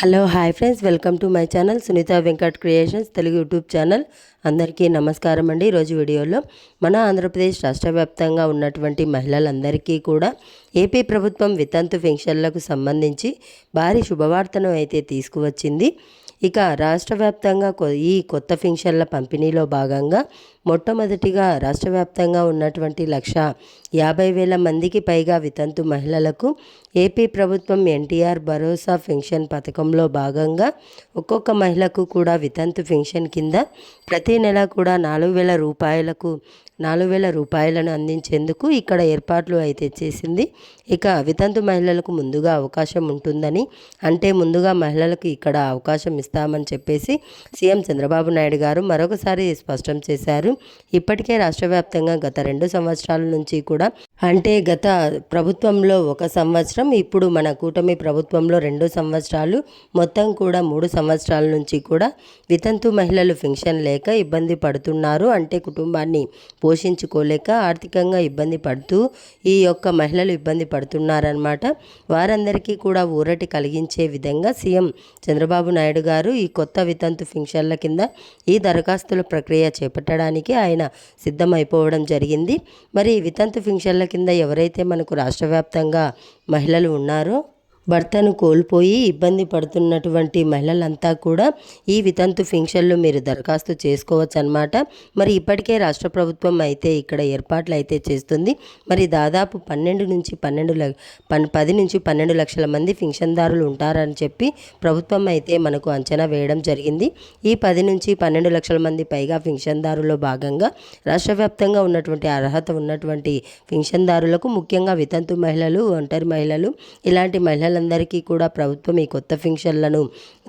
Hello hi friends, welcome to my channel Sunitha Venkat creations Telugu YouTube channel. అందరికీ నమస్కారం అండి. ఈరోజు వీడియోలో మన ఆంధ్రప్రదేశ్ రాష్ట్ర వ్యాప్తంగా ఉన్నటువంటి మహిళలందరికీ కూడా ఏపీ ప్రభుత్వం వితంతు పెన్షన్లకు సంబంధించి భారీ శుభవార్తను అయితే తీసుకువచ్చింది. ఇక రాష్ట్ర వ్యాప్తంగా ఈ కొత్త పెన్షన్ల పంపిణీలో భాగంగా మొట్టమొదటిగా రాష్ట్ర వ్యాప్తంగా ఉన్నటువంటి 1,50,000 మందికి పైగా వితంతు మహిళలకు ఏపీ ప్రభుత్వం ఎన్టీఆర్ భరోసా పెన్షన్ పథకంలో భాగంగా ఒక్కొక్క మహిళకు కూడా వితంతు పెన్షన్ కింద ప్రతి నెల కూడా 4,000 రూపాయలను అందించేందుకు ఇక్కడ ఏర్పాట్లు అయితే చేసింది. ఇక వితంతు మహిళలకు ముందుగా అవకాశం ఉంటుందని, అంటే ముందుగా మహిళలకు ఇక్కడ అవకాశం ఇస్తామని చెప్పేసి సీఎం చంద్రబాబు నాయుడు గారు మరొకసారి స్పష్టం చేశారు. ఇప్పటికే రాష్ట్ర వ్యాప్తంగా గత 2 సంవత్సరాల నుంచి కూడా, అంటే గత ప్రభుత్వంలో 1 సంవత్సరం, ఇప్పుడు మన కూటమి ప్రభుత్వంలో 2 సంవత్సరాలు, మొత్తం కూడా 3 సంవత్సరాల నుంచి కూడా వితంతు మహిళలు పెన్షన్ లేక ఇబ్బంది పడుతున్నారు. అంటే కుటుంబాన్ని పోషించుకోలేక ఆర్థికంగా ఇబ్బంది పడుతూ ఈ యొక్క మహిళలు ఇబ్బంది పడుతున్నారన్నమాట. వారందరికీ కూడా ఊరటి కలిగించే విధంగా సీఎం చంద్రబాబు నాయుడు గారు ఈ కొత్త వితంతు పెన్షన్ల కింద ఈ దరఖాస్తుల ప్రక్రియ చేపట్టడానికి ఆయన సిద్ధమైపోవడం జరిగింది. మరి వితంతు పెన్షన్ల కింద ఎవరైతే మనకు రాష్ట్ర వ్యాప్తంగా మహిళలు ఉన్నారో, భర్తను కోల్పోయి ఇబ్బంది పడుతున్నటువంటి మహిళలంతా కూడా ఈ వితంతు పెన్షన్లు మీరు దరఖాస్తు చేసుకోవచ్చు అన్నమాట. మరి ఇప్పటికే రాష్ట్ర ప్రభుత్వం అయితే ఇక్కడ ఏర్పాట్లు అయితే చేస్తుంది. మరి దాదాపు 10 నుంచి 12 లక్షల మంది పెన్షన్దారులు ఉంటారని చెప్పి ప్రభుత్వం అయితే మనకు అంచనా వేయడం జరిగింది. ఈ 10 నుంచి 12 లక్షల మంది పైగా పెన్షన్దారుల్లో భాగంగా రాష్ట్ర వ్యాప్తంగా ఉన్నటువంటి అర్హత ఉన్నటువంటి పెన్షన్దారులకు, ముఖ్యంగా వితంతు మహిళలు, ఒంటరి మహిళలు, ఇలాంటి మహిళలందరికీ కూడా ప్రభుత్వం ఈ కొత్త పెన్షన్లను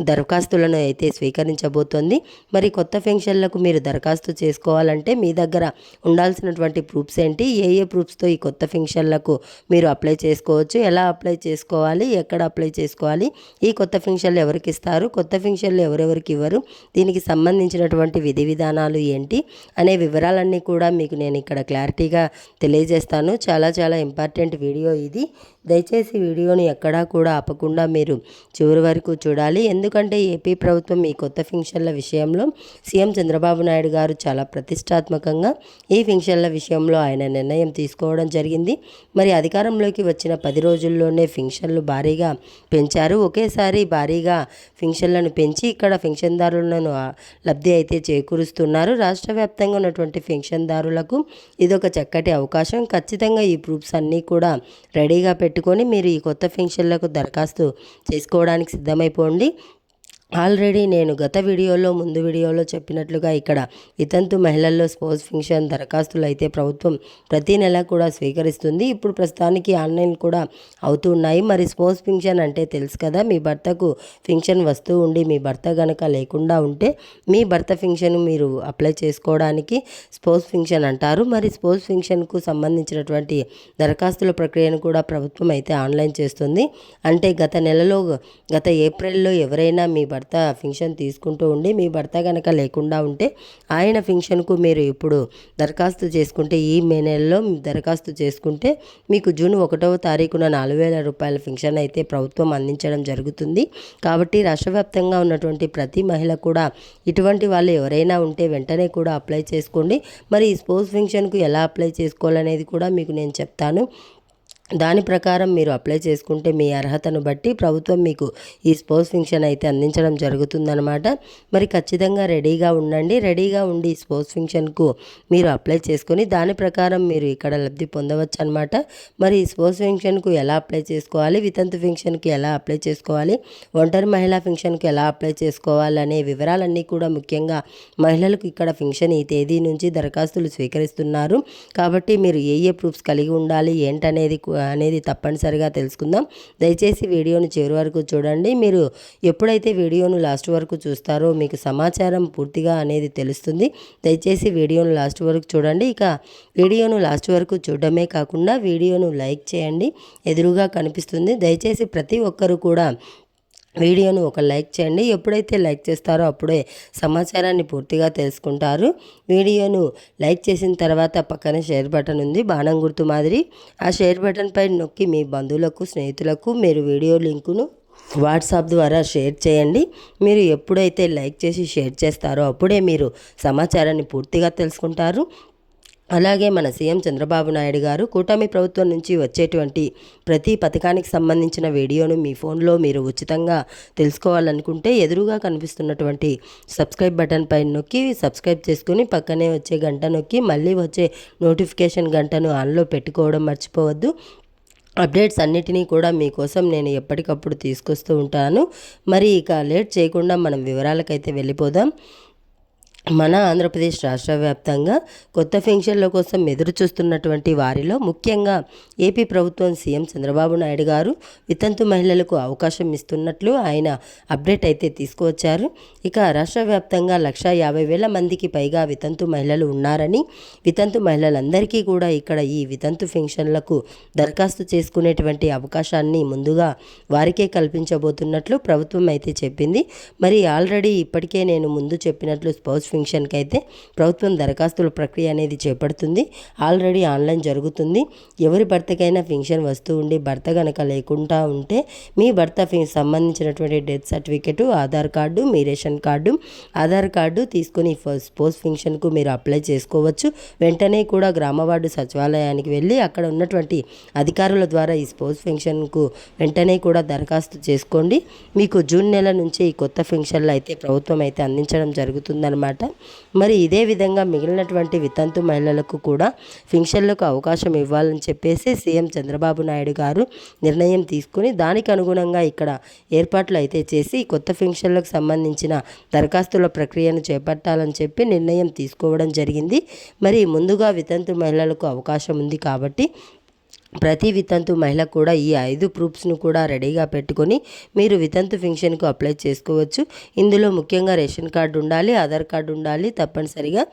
దరఖాస్తులను అయితే స్వీకరించబోతోంది. మరి కొత్త పెన్షన్లకు మీరు దరఖాస్తు చేసుకోవాలంటే మీ దగ్గర ఉండాల్సినటువంటి ప్రూఫ్స్ ఏంటి, ఏ ప్రూఫ్స్తో ఈ కొత్త పెన్షన్లకు మీరు అప్లై చేసుకోవచ్చు, ఎలా అప్లై చేసుకోవాలి, ఎక్కడ అప్లై చేసుకోవాలి, ఈ కొత్త పెన్షన్లు ఎవరికి ఇస్తారు, కొత్త పెన్షన్లు ఎవరెవరికి ఇవ్వరు, దీనికి సంబంధించినటువంటి విధి విధానాలు ఏంటి అనే వివరాలన్నీ కూడా మీకు నేను ఇక్కడ క్లారిటీగా తెలియజేస్తాను. చాలా ఇంపార్టెంట్ వీడియో ఇది. దయచేసి వీడియోని ఎక్కడా కూడా ఆపకుండా మీరు చివరి వరకు చూడాలి. ఎందుకంటే ఏపీ ప్రభుత్వం ఈ కొత్త పెన్షన్ల విషయంలో సీఎం చంద్రబాబు నాయుడు గారు చాలా ప్రతిష్టాత్మకంగా ఈ పెన్షన్ల విషయంలో ఆయన నిర్ణయం తీసుకోవడం జరిగింది. మరి అధికారంలోకి వచ్చిన 10 రోజుల్లోనే పెన్షన్లు భారీగా పెంచారు. ఒకేసారి భారీగా పెన్షన్లను పెంచి ఇక్కడ పెన్షన్దారులను లబ్ధి అయితే చేకూరుస్తున్నారు. రాష్ట్ర వ్యాప్తంగా ఉన్నటువంటి పెన్షన్దారులకు ఇదొక చక్కటి అవకాశం. ఖచ్చితంగా ఈ ప్రూఫ్స్ అన్నీ కూడా రెడీగా పెట్టుకొని మీరు ఈ కొత్త పెన్షన్లకు దరఖాస్తు చేసుకోవడానికి సిద్ధమైపోండి. ఆల్రెడీ నేను గత ముందు వీడియోలో చెప్పినట్లుగా ఇక్కడ వితంతు మహిళల్లో స్పోర్ట్స్ పెన్షన్ దరఖాస్తులు అయితే ప్రభుత్వం ప్రతి నెల కూడా స్వీకరిస్తుంది. ఇప్పుడు ప్రస్తుతానికి ఆన్లైన్ కూడా అవుతూ ఉన్నాయి. మరి స్పోర్ట్స్ పెన్షన్ అంటే తెలుసు కదా, మీ భర్తకు పెన్షన్ వస్తూ ఉండి మీ భర్త గనక లేకుండా ఉంటే మీ భర్త పెన్షన్ మీరు అప్లై చేసుకోవడానికి స్పోర్ట్స్ పెన్షన్ అంటారు. మరి స్పోర్ట్స్ పెన్షన్కు సంబంధించినటువంటి దరఖాస్తుల ప్రక్రియను కూడా ప్రభుత్వం అయితే ఆన్లైన్ చేస్తుంది. అంటే గత ఏప్రిల్లో ఎవరైనా మీ భర్త పెన్షన్ తీసుకుంటూ ఉండి మీ భర్త కనుక లేకుండా ఉంటే ఆయన పెన్షన్కు మీరు ఇప్పుడు దరఖాస్తు చేసుకుంటే, ఈ మే నెలలో దరఖాస్తు చేసుకుంటే మీకు జూన్ 1వ తారీఖున 4,000 రూపాయల పెన్షన్ అయితే ప్రభుత్వం అందించడం జరుగుతుంది. కాబట్టి రాష్ట్ర వ్యాప్తంగా ఉన్నటువంటి ప్రతి మహిళ కూడా ఇటువంటి వాళ్ళు ఎవరైనా ఉంటే వెంటనే కూడా అప్లై చేసుకోండి. మరి ఈ స్పోర్ట్స్ పెన్షన్కు ఎలా అప్లై చేసుకోవాలనేది కూడా మీకు నేను చెప్తాను. దాని ప్రకారం మీరు అప్లై చేసుకుంటే మీ అర్హతను బట్టి ప్రభుత్వం మీకు ఈ స్పోర్ట్స్ పెన్షన్ అయితే అందించడం జరుగుతుందన్నమాట. మరి ఖచ్చితంగా రెడీగా ఉండండి. రెడీగా ఉండి స్పోర్ట్స్ పెన్షన్కు మీరు అప్లై చేసుకొని దాని ప్రకారం మీరు ఇక్కడ లబ్ధి పొందవచ్చు అనమాట. మరి స్పోర్ట్స్ పెన్షన్కు ఎలా అప్లై చేసుకోవాలి, వితంతు పెన్షన్కి ఎలా అప్లై చేసుకోవాలి, ఒంటరి మహిళా పెన్షన్కు ఎలా అప్లై చేసుకోవాలి అనే వివరాలన్నీ కూడా, ముఖ్యంగా మహిళలకు ఇక్కడ పెన్షన్ ఈ తేదీ నుంచి దరఖాస్తులు స్వీకరిస్తున్నారు. కాబట్టి మీరు ఏ ప్రూఫ్స్ కలిగి ఉండాలి అనేది తప్పనిసరిగా తెలుసుకుందాం. దయచేసి వీడియోను చివరి వరకు చూడండి. మీరు ఎప్పుడైతే వీడియోను లాస్ట్ వరకు చూస్తారో మీకు సమాచారం పూర్తిగా అనేది తెలుస్తుంది. దయచేసి వీడియోను లాస్ట్ వరకు చూడండి. ఇక వీడియోను లాస్ట్ వరకు చూడడమే కాకుండా వీడియోను లైక్ చేయండి, ఎదురుగా కనిపిస్తుంది. దయచేసి ప్రతి ఒక్కరు కూడా వీడియోను ఒక లైక్ చేయండి. ఎప్పుడైతే లైక్ చేస్తారో అప్పుడే సమాచారాన్ని పూర్తిగా తెలుసుకుంటారు. వీడియోను లైక్ చేసిన తర్వాత పక్కన షేర్ బటన్ ఉంది, బాణం గుర్తు మాదిరి. ఆ షేర్ బటన్ పై నొక్కి మీ బంధువులకు, స్నేహితులకు మీరు వీడియో లింకును వాట్సాప్ ద్వారా షేర్ చేయండి. మీరు ఎప్పుడైతే లైక్ చేసి షేర్ చేస్తారో అప్పుడే మీరు సమాచారాన్ని పూర్తిగా తెలుసుకుంటారు. అలాగే మన సీఎం చంద్రబాబు నాయుడు గారు కూటమి ప్రభుత్వం నుంచి వచ్చేటువంటి ప్రతి పథకానికి సంబంధించిన వీడియోను మీ ఫోన్లో మీరు ఉచితంగా తెలుసుకోవాలనుకుంటే ఎదురుగా కనిపిస్తున్నటువంటి సబ్స్క్రైబ్ బటన్ పైన నొక్కి సబ్స్క్రైబ్ చేసుకుని పక్కనే వచ్చే గంట నొక్కి మళ్ళీ వచ్చే నోటిఫికేషన్ గంటను ఆన్లో పెట్టుకోవడం మర్చిపోవద్దు. అప్డేట్స్ అన్నిటినీ కూడా మీకోసం నేను ఎప్పటికప్పుడు తీసుకొస్తూ ఉంటాను. మరి ఇక లేట్ చేయకుండా మనం వివరాలకైతే వెళ్ళిపోదాం. మన ఆంధ్రప్రదేశ్ రాష్ట్ర వ్యాప్తంగా కొత్త పెన్షన్ల కోసం ఎదురు చూస్తున్నటువంటి వారిలో ముఖ్యంగా ఏపీ ప్రభుత్వం సీఎం చంద్రబాబు నాయుడు గారు వితంతు మహిళలకు అవకాశం ఇస్తున్నట్లు ఆయన అప్డేట్ అయితే తీసుకువచ్చారు. ఇక రాష్ట్ర వ్యాప్తంగా 1,50,000 మందికి పైగా వితంతు మహిళలు ఉన్నారని, వితంతు మహిళలందరికీ కూడా ఇక్కడ ఈ వితంతు పెన్షన్లకు దరఖాస్తు చేసుకునేటువంటి అవకాశాన్ని ముందుగా వారికే కల్పించబోతున్నట్లు ప్రభుత్వం అయితే చెప్పింది. మరి ఆల్రెడీ ఇప్పటికే నేను ముందు చెప్పినట్లు స్పౌస్ పెన్షన్కి అయితే ప్రభుత్వం దరఖాస్తుల ప్రక్రియ అనేది చేపడుతుంది. ఆల్రెడీ ఆన్లైన్ జరుగుతుంది. ఎవరి భర్తకైనా పెన్షన్ వస్తూ ఉండి భర్త కనుక లేకుండా ఉంటే మీ భర్త సంబంధించినటువంటి డెత్ సర్టిఫికెట్, ఆధార్ కార్డు, మీ రేషన్ కార్డు, ఆధార్ కార్డు తీసుకొని స్పౌస్ పెన్షన్కు మీరు అప్లై చేసుకోవచ్చు. వెంటనే కూడా గ్రామ వార్డు సచివాలయానికి వెళ్ళి అక్కడ ఉన్నటువంటి అధికారుల ద్వారా ఈ స్పౌస్ పెన్షన్కు వెంటనే కూడా దరఖాస్తు చేసుకోండి. మీకు జూన్ నెల నుంచి ఈ కొత్త పెన్షన్లు అయితే ప్రభుత్వం అయితే అందించడం జరుగుతుందన్నమాట. మరి ఇదే విధంగా మిగిలినటువంటి వితంతు మహిళలకు కూడా పెన్షన్లకు అవకాశం ఇవ్వాలని చెప్పేసి సీఎం చంద్రబాబు నాయుడు గారు నిర్ణయం తీసుకుని దానికి అనుగుణంగా ఇక్కడ ఏర్పాట్లు అయితే చేసి కొత్త పెన్షన్లకు సంబంధించిన దరఖాస్తుల ప్రక్రియను చేపట్టాలని చెప్పి నిర్ణయం తీసుకోవడం జరిగింది. మరి ముందుగా వితంతు మహిళలకు అవకాశం ఉంది కాబట్టి ప్రతి వితంతు మహిళ కూడా ఈ 5 ప్రూఫ్స్ను కూడా రెడీగా పెట్టుకొని మీరు వితంతు పెన్షన్కు అప్లై చేసుకోవచ్చు. ఇందులో ముఖ్యంగా రేషన్ కార్డు ఉండాలి, ఆధార్ కార్డు ఉండాలి తప్పనిసరిగా.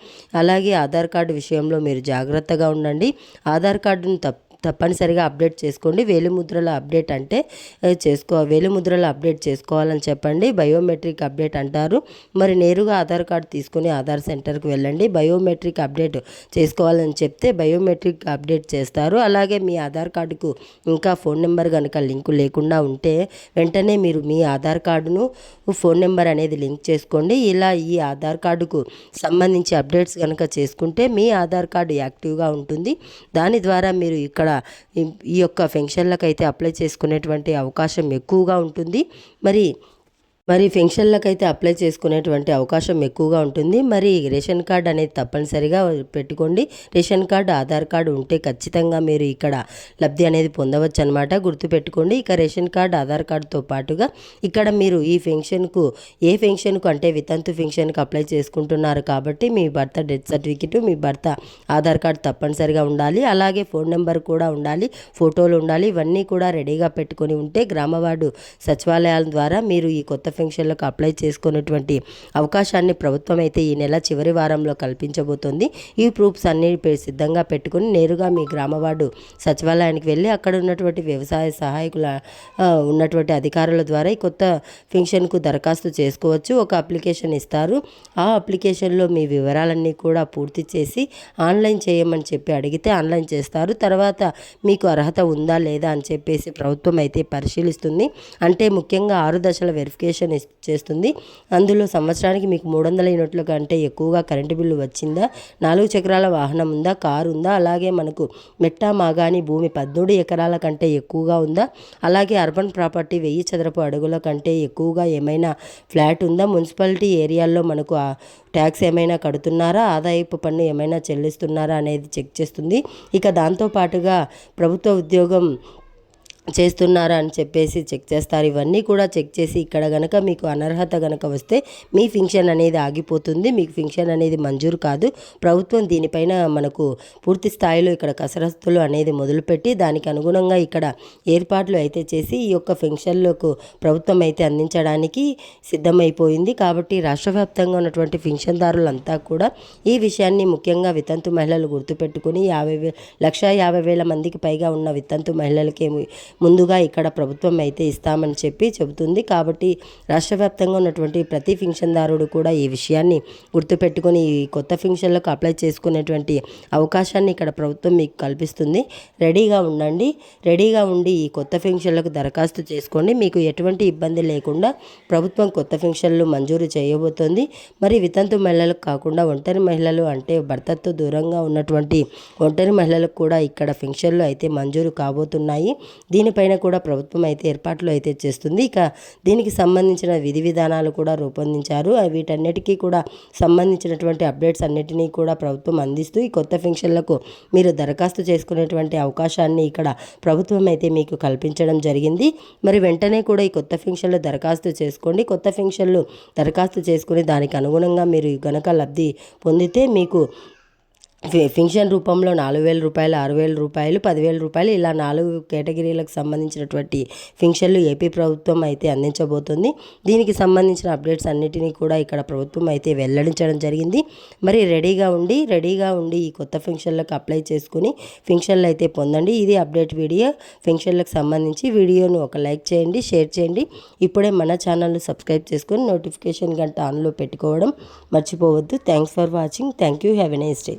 అలాగే ఆధార్ కార్డు విషయంలో మీరు జాగ్రత్తగా ఉండండి. ఆధార్ కార్డును తప్పనిసరిగా అప్డేట్ చేసుకోండి. వేలిముద్రల అప్డేట్ అంటే వేలిముద్రల అప్డేట్ చేసుకోవాలని చెప్పండి. బయోమెట్రిక్ అప్డేట్ అంటారు. మరి నేరుగా ఆధార్ కార్డు తీసుకొని ఆధార్ సెంటర్కి వెళ్ళండి. బయోమెట్రిక్ అప్డేట్ చేసుకోవాలని చెప్తే బయోమెట్రిక్ అప్డేట్ చేస్తారు. అలాగే మీ ఆధార్ కార్డుకు ఇంకా ఫోన్ నెంబర్ కనుక లింకు లేకుండా ఉంటే వెంటనే మీరు మీ ఆధార్ కార్డును ఫోన్ నెంబర్ అనేది లింక్ చేసుకోండి. ఇలా ఈ ఆధార్ కార్డుకు సంబంధించి అప్డేట్స్ కనుక చేసుకుంటే మీ ఆధార్ కార్డు యాక్టివ్గా ఉంటుంది. దాని ద్వారా మీరు ఇక్కడ ఈ యొక్క పెన్షన్లకు అయితే అప్లై చేసుకునేటువంటి అవకాశం ఎక్కువగా ఉంటుంది. మరి పెన్షన్లకైతే అప్లై చేసుకునేటువంటి అవకాశం ఎక్కువగా ఉంటుంది. మరి రేషన్ కార్డు అనేది తప్పనిసరిగా పెట్టుకోండి. రేషన్ కార్డు, ఆధార్ కార్డు ఉంటే ఖచ్చితంగా మీరు ఇక్కడ లబ్ధి అనేది పొందవచ్చు అనమాట. గుర్తుపెట్టుకోండి. ఇక రేషన్ కార్డు, ఆధార్ కార్డుతో పాటుగా ఇక్కడ మీరు ఈ పెన్షన్కు ఏ పెన్షన్కు అంటే వితంతు పెన్షన్కు అప్లై చేసుకుంటున్నారు కాబట్టి మీ భర్త డెత్ సర్టిఫికెట్, మీ భర్త ఆధార్ కార్డు తప్పనిసరిగా ఉండాలి. అలాగే ఫోన్ నెంబర్ కూడా ఉండాలి, ఫోటోలు ఉండాలి. ఇవన్నీ కూడా రెడీగా పెట్టుకొని ఉంటే గ్రామ వార్డు సచివాలయాల ద్వారా మీరు ఈ కొత్త పెన్షన్లకు అప్లై చేసుకునేటువంటి అవకాశాన్ని ప్రభుత్వం అయితే ఈ నెల చివరి వారంలో కల్పించబోతోంది. ఈ ప్రూఫ్స్ అన్ని సిద్ధంగా పెట్టుకుని నేరుగా మీ గ్రామ వార్డు సచివాలయానికి వెళ్ళి అక్కడ ఉన్నటువంటి వ్యవసాయ సహాయకుల ఉన్నటువంటి అధికారుల ద్వారా ఈ కొత్త పెన్షన్కు దరఖాస్తు చేసుకోవచ్చు. ఒక అప్లికేషన్ ఇస్తారు. ఆ అప్లికేషన్లో మీ వివరాలన్నీ కూడా పూర్తి చేసి ఆన్లైన్ చేయమని చెప్పి అడిగితే ఆన్లైన్ చేస్తారు. తర్వాత మీకు అర్హత ఉందా లేదా అని చెప్పేసి ప్రభుత్వం అయితే పరిశీలిస్తుంది. అంటే ముఖ్యంగా 6 దశల వెరిఫికేషన్ చేస్తుంది. అందులో సంవత్సరానికి మీకు 300 యూనిట్ల కంటే ఎక్కువగా కరెంటు బిల్లు వచ్చిందా, 4 చక్రాల వాహనం ఉందా, కారు ఉందా, అలాగే మనకు మెట్టా మాగాని భూమి 13 ఎకరాల కంటే ఎక్కువగా ఉందా, అలాగే అర్బన్ ప్రాపర్టీ 1000 చదరపు అడుగుల కంటే ఎక్కువగా ఏమైనా ఫ్లాట్ ఉందా, మున్సిపాలిటీ ఏరియాల్లో మనకు ట్యాక్స్ ఏమైనా కడుతున్నారా, ఆదాయపు పన్ను ఏమైనా చెల్లిస్తున్నారా అనేది చెక్ చేస్తుంది. ఇక దాంతోపాటుగా ప్రభుత్వ ఉద్యోగం చేస్తున్నారా అని చెప్పేసి చెక్ చేస్తారు. ఇవన్నీ కూడా చెక్ చేసి ఇక్కడ గనక మీకు అనర్హత గనక వస్తే మీ పెన్షన్ అనేది ఆగిపోతుంది. మీకు పెన్షన్ అనేది మంజూరు కాదు. ప్రభుత్వం దీనిపైన మనకు పూర్తి స్థాయిలో ఇక్కడ కసరత్తులు అనేది మొదలుపెట్టి దానికి అనుగుణంగా ఇక్కడ ఏర్పాట్లు అయితే చేసి ఈ యొక్క పెన్షన్లకు ప్రభుత్వం అయితే అందించడానికి సిద్ధమైపోయింది. కాబట్టి రాష్ట్ర వ్యాప్తంగా ఉన్నటువంటి పెన్షన్దారులంతా కూడా ఈ విషయాన్ని ముఖ్యంగా వితంతు మహిళలు గుర్తుపెట్టుకుని 1,50,000 మందికి పైగా ఉన్న వితంతు మహిళలకి ముందుగా ఇక్కడ ప్రభుత్వం అయితే ఇస్తామని చెబుతుంది. కాబట్టి రాష్ట్ర వ్యాప్తంగా ఉన్నటువంటి ప్రతి పింఛన్దారుడు కూడా ఈ విషయాన్ని గుర్తుపెట్టుకొని ఈ కొత్త పింఛన్లకు అప్లై చేసుకునేటువంటి అవకాశాన్ని ఇక్కడ ప్రభుత్వం మీకు కల్పిస్తుంది. రెడీగా ఉండండి. రెడీగా ఉండి ఈ కొత్త పింఛన్లకు దరఖాస్తు చేసుకోండి. మీకు ఎటువంటి ఇబ్బంది లేకుండా ప్రభుత్వం కొత్త పింఛన్లు మంజూరు చేయబోతోంది. మరి వితంతు మహిళలకు కాకుండా ఒంటరి మహిళలు అంటే భర్తతో దూరంగా ఉన్నటువంటి ఒంటరి మహిళలకు కూడా ఇక్కడ పింఛన్లు అయితే మంజూరు కాబోతున్నాయి. దీనిపైన కూడా ప్రభుత్వం అయితే ఏర్పాట్లు అయితే చేస్తుంది. ఇక దీనికి సంబంధించిన విధి విధానాలు కూడా రూపొందించారు. వీటన్నిటికీ కూడా సంబంధించినటువంటి అప్డేట్స్ అన్నిటినీ కూడా ప్రభుత్వం అందిస్తూ ఈ కొత్త పింఛన్లకు మీరు దరఖాస్తు చేసుకునేటువంటి అవకాశాన్ని ఇక్కడ ప్రభుత్వం అయితే మీకు కల్పించడం జరిగింది. మరి వెంటనే కూడా ఈ కొత్త పింఛన్లు దరఖాస్తు చేసుకోండి. కొత్త పింఛన్లు దరఖాస్తు చేసుకుని దానికి అనుగుణంగా మీరు గనక లబ్ధి పొందితే మీకు పింఛన్ రూపంలో 4,000 రూపాయలు, 6,000 రూపాయలు, 10,000 రూపాయలు ఇలా 4 కేటగిరీలకు సంబంధించినటువంటి పింఛన్లు ఏపీ ప్రభుత్వం అయితే అందించబోతుంది. దీనికి సంబంధించిన అప్డేట్స్ అన్నిటినీ కూడా ఇక్కడ ప్రభుత్వం అయితే వెల్లడించడం జరిగింది. మరి రెడీగా ఉండి ఈ కొత్త పింఛన్లకు అప్లై చేసుకుని పింఛన్లు అయితే పొందండి. ఇది అప్డేట్ వీడియో. పింఛన్లకు సంబంధించి వీడియోను ఒక లైక్ చేయండి, షేర్ చేయండి. ఇప్పుడే మన ఛానల్ను సబ్స్క్రైబ్ చేసుకొని నోటిఫికేషన్ గంట ఆన్లో పెట్టుకోవడం మర్చిపోవద్దు. Thanks for watching. Thank you. Have a nice day.